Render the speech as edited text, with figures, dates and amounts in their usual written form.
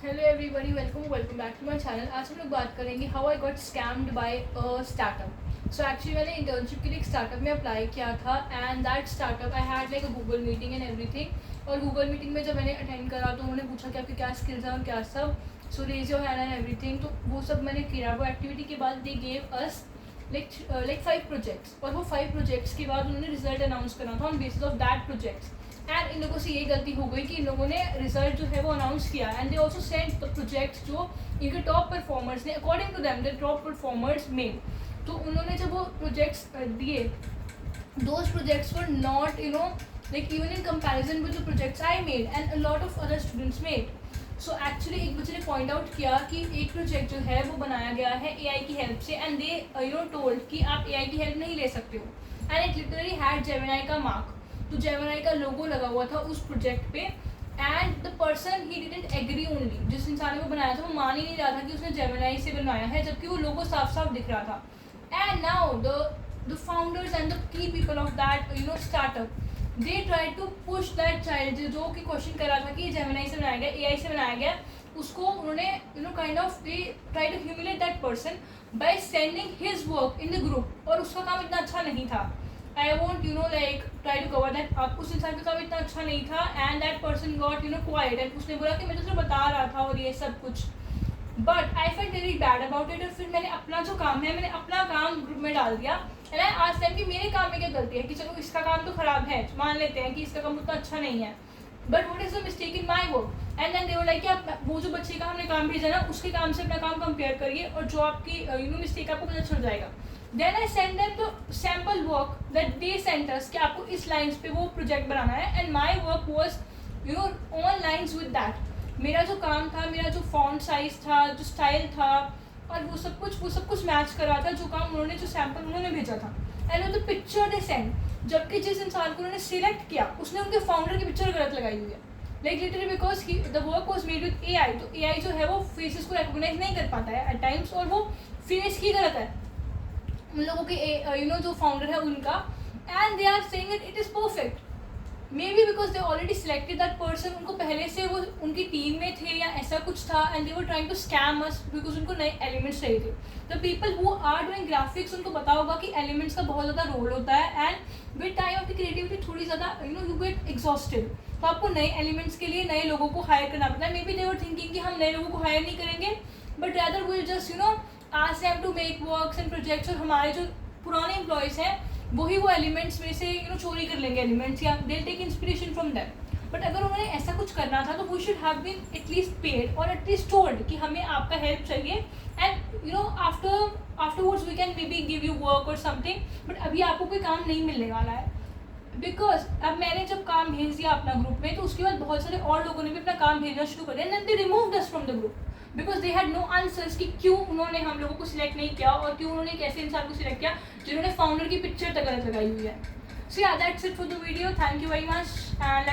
Hello everybody, welcome back to my channel. आज हम लोग बात करेंगे how I got scammed by a startup. So actually मैंने इंटर्नशिप के लिए एक स्टार्टअप में अप्लाई किया था and that startup I had like a Google meeting and everything. और गूगल मीटिंग में जब मैंने अटेंड करा तो उन्होंने पूछा कि आपके क्या स्किल्स हैं और क्या सब, so raise your hand and everything. तो वो सब मैंने किया। वो एक्टिविटी के बाद they gave us like 5 projects, और वो 5 प्रोजेक्ट्स के बाद उन्होंने रिजल्ट अनाउंस करना था on basis of that projects. And in लोगों से ये गलती हो गई कि इन लोगों ने रिजल्ट जो है वो अनाउंस किया and they also send the project जो इनके टॉप परफॉर्मर्स ने according to them the top performers में। तो उन्होंने जब वो प्रोजेक्ट्स दिए, those projects were not like even in comparison with the projects I made and a lot of other students made. So actually एक बच्चे ने पॉइंट आउट किया कि एक प्रोजेक्ट जो है वो बनाया गया है AI की हेल्प से एंड दे टोल्ड कि आप AI की हेल्प नहीं ले सकते हो and it literally had Gemini का मार्क। तो जेमिनाई का लोगो लगा हुआ था उस प्रोजेक्ट पे एंड द पर्सन ही डिडंट एग्री ओनली। जिस इंसान ने वो बनाया था वो मान ही नहीं रहा था कि उसने जेमिनाई से बनाया है, जबकि वो लोगो साफ साफ दिख रहा था। And now the founders and the key people of that startup they try to push that child जो कि क्वेश्चन कर रहा था कि ये जेमिनाई से बनाया गया, AI से बनाया गया, उसको उन्होंने kind of they try to humiliate that person by sending his work in the group. और उसका काम इतना अच्छा नहीं था। I want like try to cover that आप उस इंसान का काम इतना अच्छा नहीं था and that person got quite and उसने बोला कि मैं तो सिर्फ बता रहा था और ये सब कुछ। But I felt very bad about it. और फिर मैंने अपना जो काम है मैंने अपना काम ग्रुप में डाल दिया एंड आई आस्क्ड देम कि मेरे काम में क्या गलती है, कि चलो इसका काम तो खराब है, मान लेते हैं कि इसका काम उतना अच्छा नहीं है, but what is the mistake in my work. And then they were like कि आप वो जो बच्चे का हमने काम भेजा ना उसके काम से अपना काम कंपेयर करिए और जो आपकी मिस्टेक आपको पता चल जाएगा। Then I send them the sample work that they sent us कि आपको इस लाइन्स पे वो प्रोजेक्ट बनाना है and my work was on lines with that. मेरा जो काम था, मेरा जो फॉन्ट साइज था, जो स्टाइल था और वो सब कुछ मैच कर रहा था जो काम उन्होंने, जो सैम्पल उन्होंने भेजा था। एंड वो द पिक्चर दे सेंड, जबकि जिस इंसान को उन्होंने सिलेक्ट किया उसने उनके फाउंडर की पिक्चर गलत लगाई हुई है। Like literally because the work was made with AI। तो AI जो है वो फेसेस को रिकॉग्नाइज नहीं कर पाता है एट टाइम्स, और वो फेस ही गलत है उन लोगों के जो फाउंडर है उनका। And they are saying it is perfect, maybe because they already selected that person, उनको पहले से वो उनकी टीम में थे या ऐसा कुछ था and they were trying to scam us because उनको नए एलिमेंट्स चाहिए थे। The people who are doing graphics उनको पता होगा कि एलिमेंट्स का बहुत ज़्यादा रोल होता है and with time of the creativity थोड़ी ज़्यादा यू गेट एग्जॉस्टेड। तो आपको नए एलिमेंट्स के लिए नए लोगों को हायर करना पड़ता है। May be they were thinking कि हम नए लोगों को हायर नहीं करेंगे but rather will just ask them to make works and projects, और हमारे जो पुराने एम्प्लॉयज़ हैं वही वो एलिमेंट्स में से चोरी कर लेंगे एलिमेंट्स, या they take inspiration from that. But अगर उन्होंने ऐसा कुछ करना था तो we should have been at least paid और एटलीस्ट टोल्ड कि हमें आपका हेल्प चाहिए and afterwards we can maybe give you work और समथिंग, बट अभी आपको कोई काम नहीं मिलने वाला है। बिकॉज अब मैंने जब काम भेज दिया अपना ग्रुप में तो उसके बाद बहुत सारे और लोगों ने भी अपना काम भेजना शुरू कर दिया and they removed us from the group because they had no answers कि क्यों उन्होंने हम लोगों को सिलेक्ट नहीं किया और क्यों उन्होंने एक ऐसे इंसान को सिलेक्ट किया जिन्होंने फाउंडर की पिक्चर तक गलत लगाई हुई है। सो या that's it for the video, thank you very much and